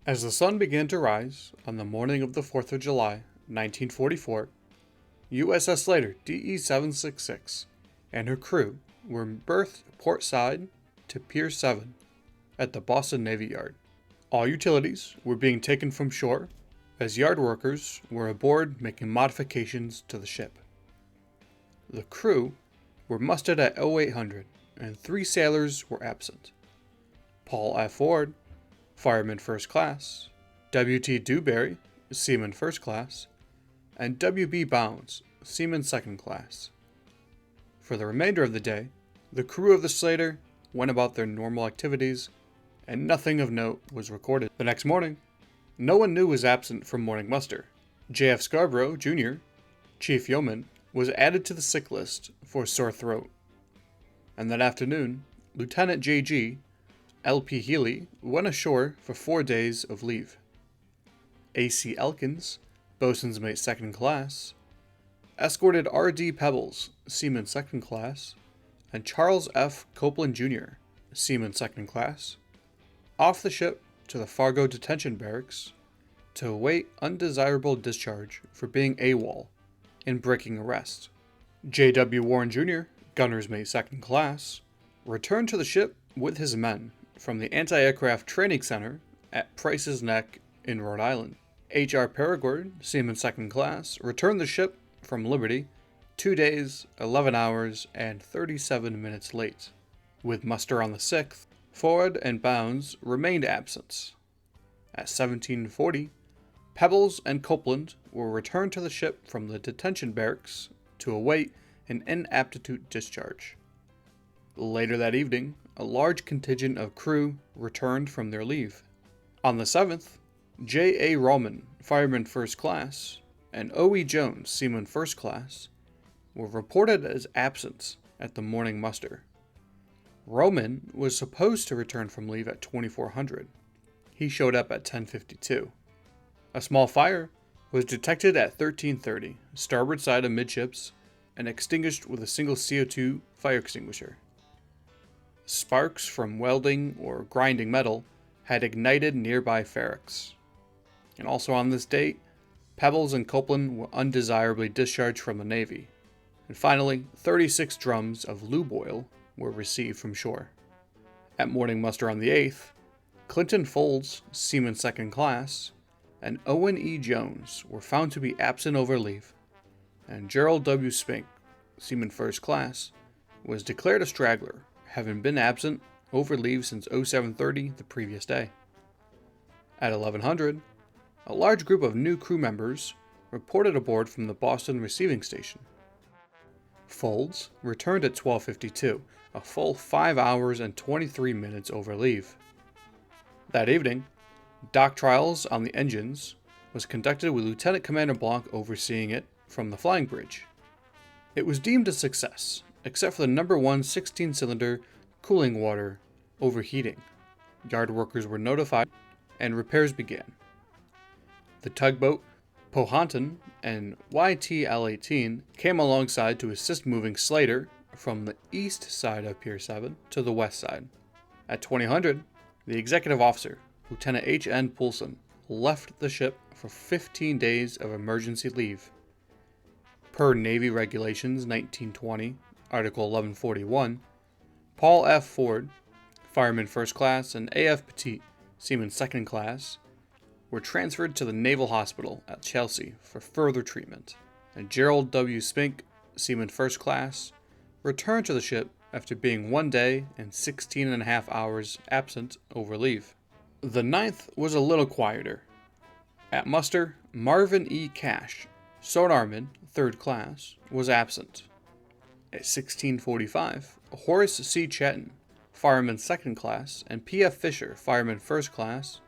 As the sun began to rise on the morning of the 4th of July, 1944, USS Slater DE-766 and her crew were berthed port side to Pier 7 at the Boston Navy Yard. All utilities were being taken from shore as yard workers were aboard making modifications to the ship. The crew were mustered at 0800 and 3 sailors were absent. Paul F. Ford, Fireman First Class, W.T. Dewberry, Seaman First Class, and W.B. Bounds, Seaman Second Class. For the remainder of the day, the crew of the Slater went about their normal activities, and nothing of note was recorded. The next morning, no one new was absent from morning muster. J.F. Scarborough, Jr., Chief Yeoman, was added to the sick list for sore throat. And that afternoon, Lieutenant J.G. L.P. Healy went ashore for 4 days of leave. A.C. Elkins, Boatswain's Mate Second Class, escorted R.D. Pebbles, Seaman Second Class, and Charles F. Copeland, Jr., Seaman Second Class, off the ship to the Fargo Detention Barracks to await undesirable discharge for being AWOL in breaking arrest. J.W. Warren, Jr., Gunner's Mate Second Class, returned to the ship with his men from the Anti-Aircraft Training Center at Price's Neck in Rhode Island. H.R. Perigord, Seaman Second Class, returned the ship from Liberty 2 days, 11 hours, and 37 minutes late. With muster on the 6th, Ford and Bounds remained absent. At 1740, Pebbles and Copeland were returned to the ship from the detention barracks to await an inaptitude discharge. Later that evening, a large contingent of crew returned from their leave. On the 7th, J. A. Roman, Fireman First Class, and O. E. Jones, Seaman First Class, were reported as absent at the morning muster. Roman was supposed to return from leave at 2400. He showed up at 1052. A small fire was detected at 1330, starboard side amidships, and extinguished with a single CO2 fire extinguisher. Sparks from welding or grinding metal had ignited nearby ferrex. And also on this date, Pebbles and Copeland were undesirably discharged from the Navy. And finally, 36 drums of lube oil were received from shore. At morning muster on the 8th, Clinton Folds, Seaman Second Class, and Owen E. Jones were found to be absent over leave, and Gerald W. Spink, Seaman First Class, was declared a straggler, having been absent over leave since 0730 the previous day. At 1100, a large group of new crew members reported aboard from the Boston receiving station. Folds returned at 1252, a full 5 hours and 23 minutes over leave. That evening, dock trials on the engines was conducted with Lieutenant Commander Blanc overseeing it from the flying bridge. It was deemed a success, except for the number 1 16-cylinder cooling water overheating. Yard workers were notified, and repairs began. The tugboat Powhatan and YTL-18 came alongside to assist moving Slater from the east side of Pier 7 to the west side. At 2000, the executive officer, Lieutenant H.N. Poulsen, left the ship for 15 days of emergency leave. Per Navy Regulations 1920, Article 1141, Paul F. Ford, Fireman First Class, and A.F. Petit, Seaman Second Class, were transferred to the Naval Hospital at Chelsea for further treatment, and Gerald W. Spink, Seaman First Class, returned to the ship after being 1 day and 16.5 hours absent over leave. The 9th was a little quieter. At muster, Marvin E. Cash, Sonarman, 3rd Class, was absent. At 1645, Horace C. Chetton, Fireman 2nd Class, and P.F. Fisher, Fireman 1st Class,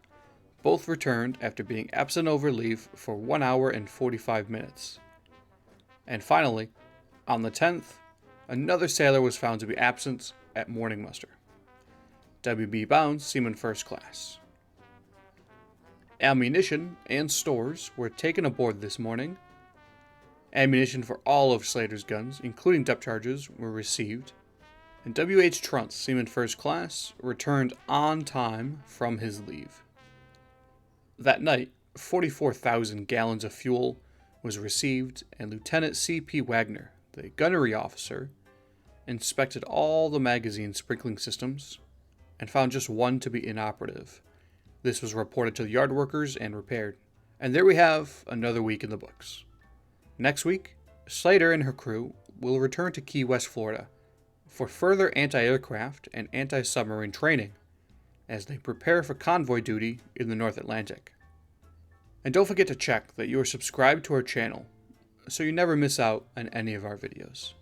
both returned after being absent over leave for 1 hour and 45 minutes. And finally, on the 10th, another sailor was found to be absent at morning muster. W.B. Bounds, Seaman First Class. Ammunition and stores were taken aboard this morning. Ammunition for all of Slater's guns, including depth charges, were received, and W.H. Truntz, Seaman First Class, returned on time from his leave. That night, 44,000 gallons of fuel was received, and Lieutenant C.P. Wagner, the gunnery officer, inspected all the magazine sprinkling systems and found just one to be inoperative. This was reported to the yard workers and repaired. And there we have another week in the books. Next week, Slater and her crew will return to Key West, Florida, for further anti-aircraft and anti-submarine training as they prepare for convoy duty in the North Atlantic. And don't forget to check that you are subscribed to our channel so you never miss out on any of our videos.